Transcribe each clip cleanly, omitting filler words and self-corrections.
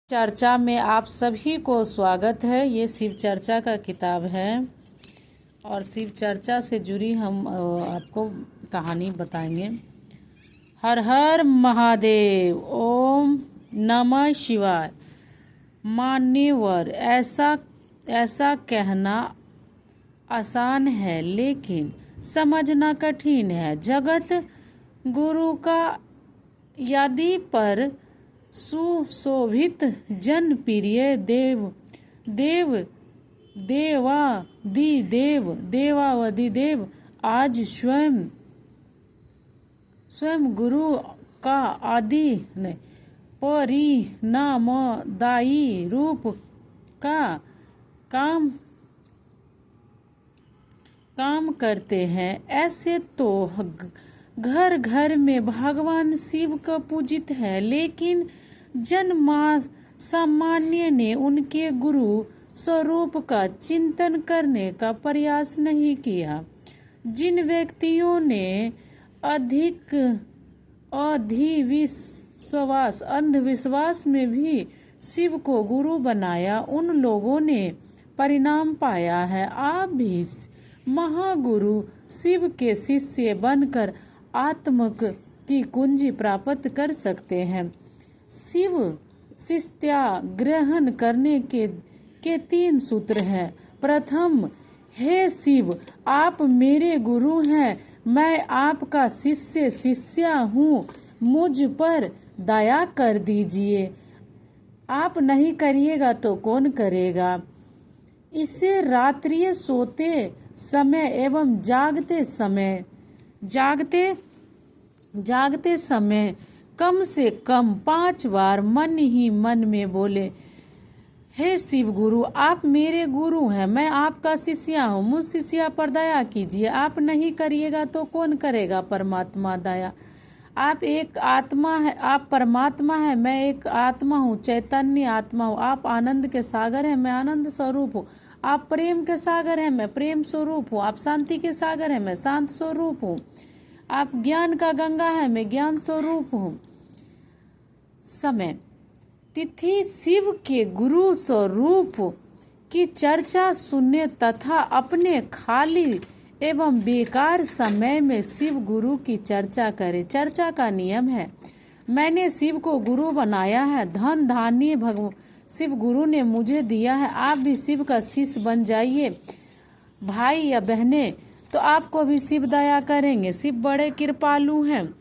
चर्चा में आप सभी को स्वागत है। ये शिव चर्चा का किताब है और शिव चर्चा से जुड़ी हम आपको कहानी बताएंगे। हर हर महादेव, ओम नमः शिवाय। मान्यवर, ऐसा कहना आसान है लेकिन समझना कठिन है। जगत गुरु का यदि पर सुशोभित जनप्रिय देवादिदेव आज स्वयं गुरु का आदि परिणामदायी रूप का काम करते हैं। ऐसे तो घर घर में भगवान शिव का पूजित है, लेकिन सामान्य ने उनके गुरु स्वरूप का चिंतन करने का प्रयास नहीं किया। जिन व्यक्तियों ने अंधविश्वास में भी शिव को गुरु बनाया, उन लोगों ने परिणाम पाया है। आप भी महागुरु शिव के शिष्य बनकर आत्मक की कुंजी प्राप्त कर सकते हैं। शिव शिष्या ग्रहण करने के 3 सूत्र हैं। प्रथम, हे शिव, आप मेरे गुरु हैं, मैं आपका शिष्या हूँ, मुझ पर दया कर दीजिए। आप नहीं करिएगा तो कौन करेगा। इसे रात्रि सोते समय एवं जागते समय कम से कम 5 बार मन ही मन में बोले, हे शिव गुरु, आप मेरे गुरु हैं, मैं आपका शिष्या हूँ, मुझ शिष्या पर दया कीजिए। आप नहीं करिएगा तो कौन करेगा परमात्मा दया। आप एक आत्मा है, आप परमात्मा है, मैं एक आत्मा हूँ, चैतन्य आत्मा हूँ। आप आनंद के सागर हैं, मैं आनंद स्वरूप हूँ। आप प्रेम के सागर हैं, मैं प्रेम स्वरूप हूँ। आप शांति के सागर हैं, मैं शांत स्वरूप हूँ। आप ज्ञान का गंगा है, मैं ज्ञान स्वरूप हूँ। समय तिथि शिव के गुरु स्वरूप की चर्चा सुनने तथा अपने खाली एवं बेकार समय में शिव गुरु की चर्चा करें। चर्चा का नियम है, मैंने शिव को गुरु बनाया है, धन धान्य शिव गुरु ने मुझे दिया है। आप भी शिव का शिष्य बन जाइए भाई या बहने, तो आपको भी शिव दया करेंगे। शिव बड़े कृपालु हैं।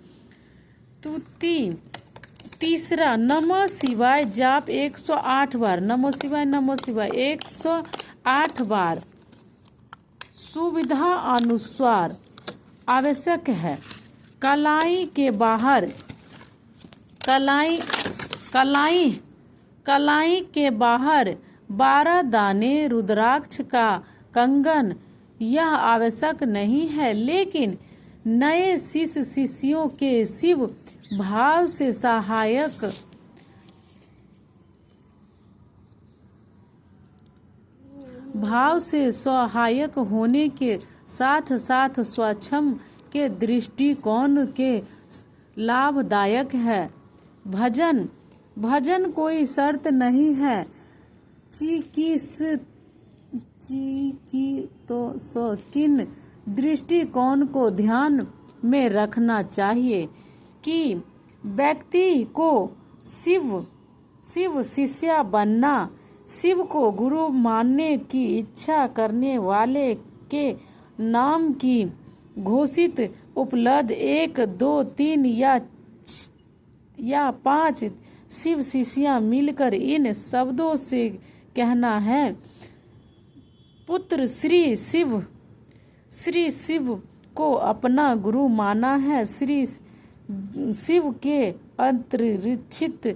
तीसरा, नमः शिवाय जाप 108 बार। नमो शिवाय 108 बार सुविधा अनुसार आवश्यक है। कलाई के बाहर 12 दाने रुद्राक्ष का कंगन, यह आवश्यक नहीं है, लेकिन नए शिष्यों के शिव भाव से सहायक होने के साथ साथ स्वच्छम के दृष्टिकोण के लाभदायक है। भजन कोई शर्त नहीं है। किन दृष्टिकोण को ध्यान में रखना चाहिए कि व्यक्ति को शिव शिष्या बनना, शिव को गुरु मानने की इच्छा करने वाले के नाम की घोषित उपलब्ध 1, 2, 3 या 5 शिव शिष्या मिलकर इन शब्दों से कहना है, पुत्र श्री शिव को अपना गुरु माना है। श्री शिव के अंतरिक्षित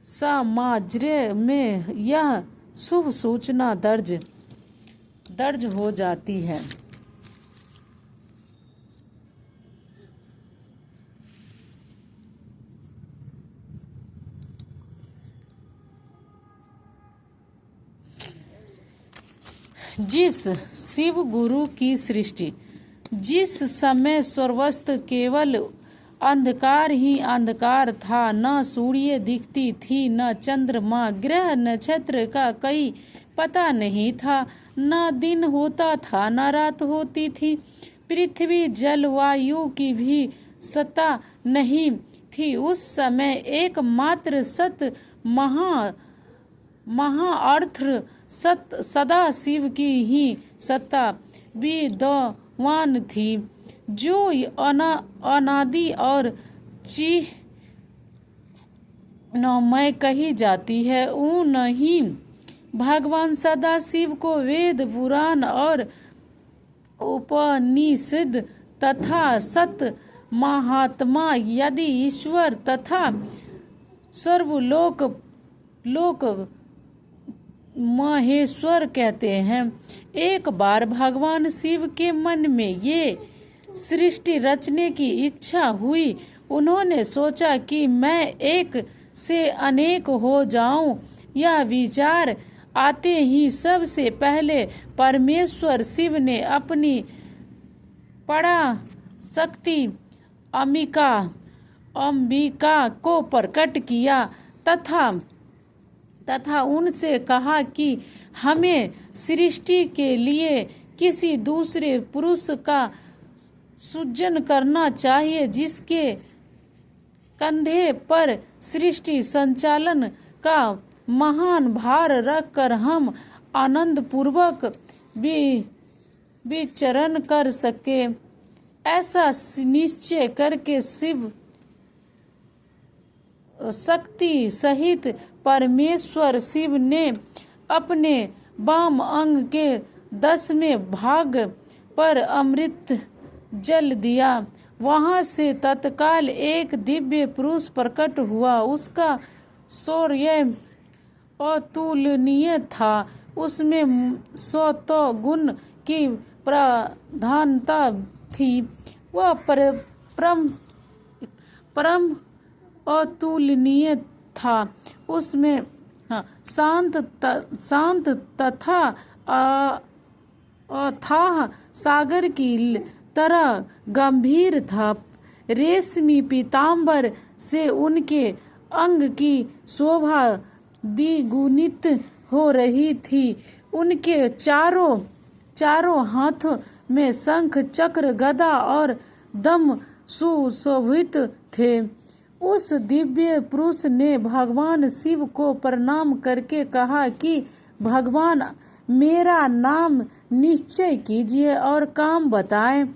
साम्राज्य में यह शुभ सूचना दर्ज हो जाती है। जिस शिव गुरु की सृष्टि जिस समय सर्वस्व केवल अंधकार ही अंधकार था, न सूर्य दिखती थी, न चंद्रमा, ग्रह नक्षत्र का कई पता नहीं था, न दिन होता था न रात होती थी। पृथ्वी जल वायु की भी सत्ता नहीं थी। उस समय एकमात्र सत महाअर्थ सदा शिव की ही सत्ता विद्यमान थी, जो अनादि और चिन्मय कही जाती है। उन्हीं भगवान सदाशिव को वेद पुराण और उपनिषद तथा सत महात्मा यदि ईश्वर तथा सर्वलोक महेश्वर कहते हैं। एक बार भगवान शिव के मन में ये सृष्टि रचने की इच्छा हुई। उन्होंने सोचा कि मैं एक से अनेक हो जाऊं। यह विचार आते ही सबसे पहले परमेश्वर शिव ने अपनी पराशक्ति अंबिका को प्रकट किया तथा उनसे कहा कि हमें सृष्टि के लिए किसी दूसरे पुरुष का सृजन करना चाहिए, जिसके कंधे पर सृष्टि संचालन का महान भार रखकर हम आनंद पूर्वक विचरण कर सके। ऐसा निश्चय करके शिव शक्ति सहित परमेश्वर शिव ने अपने वाम अंग के 10वें भाग पर अमृत जल दिया। वहां से तत्काल एक दिव्य पुरुष प्रकट हुआ। उसका शौर्य अतुलनीय था। उसमें 100 गुण की प्रधानता थी। वह परम अतुलनीय था। उसमें शांत तथा अथाह सागर की तरह गंभीर था। रेशमी पीतांबर से उनके अंग की शोभा द्विगुणित हो रही थी। उनके चारों हाथों में शंख चक्र गदा और दम सुशोभित थे। उस दिव्य पुरुष ने भगवान शिव को प्रणाम करके कहा कि भगवान, मेरा नाम निश्चय कीजिए और काम बताएं।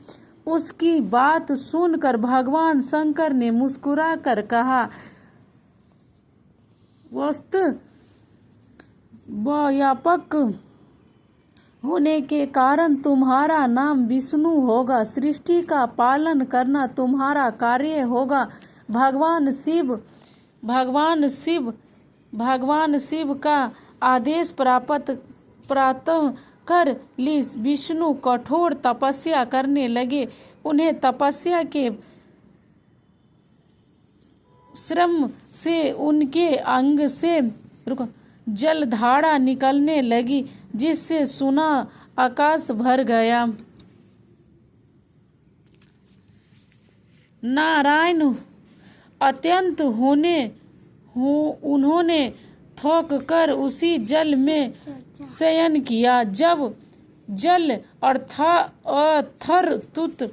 उसकी बात सुनकर भगवान शंकर ने मुस्कुराकर कहा, वस्तु व्यापक होने के कारण तुम्हारा नाम विष्णु होगा। सृष्टि का पालन करना तुम्हारा कार्य होगा। भगवान शिव का आदेश प्राप्त कर ली विष्णु कठोर तपस्या करने लगे। उन्हें तपस्या के श्रम से उनके अंग से जलधारा निकलने लगी, जिससे सुना आकाश भर गया। नारायण अत्यंत उन्होंने थोक कर उसी जल में शयन किया। जब जल अथर्तुत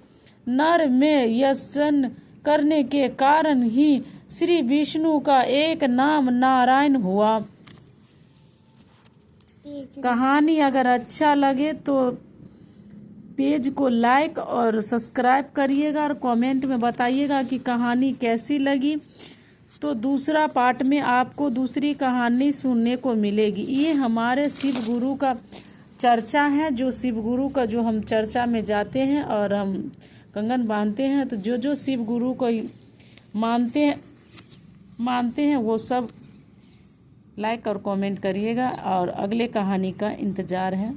नर में यशन करने के कारण ही श्री विष्णु का एक नाम नारायण हुआ। कहानी अगर अच्छा लगे तो पेज को लाइक और सब्सक्राइब करिएगा और कमेंट में बताइएगा कि कहानी कैसी लगी। तो दूसरा पार्ट में आपको दूसरी कहानी सुनने को मिलेगी। ये हमारे शिव गुरु का चर्चा है। जो शिव गुरु का जो हम चर्चा में जाते हैं और हम कंगन बांधते हैं, तो जो शिव गुरु को मानते हैं वो सब लाइक और कमेंट करिएगा और अगले कहानी का इंतजार है।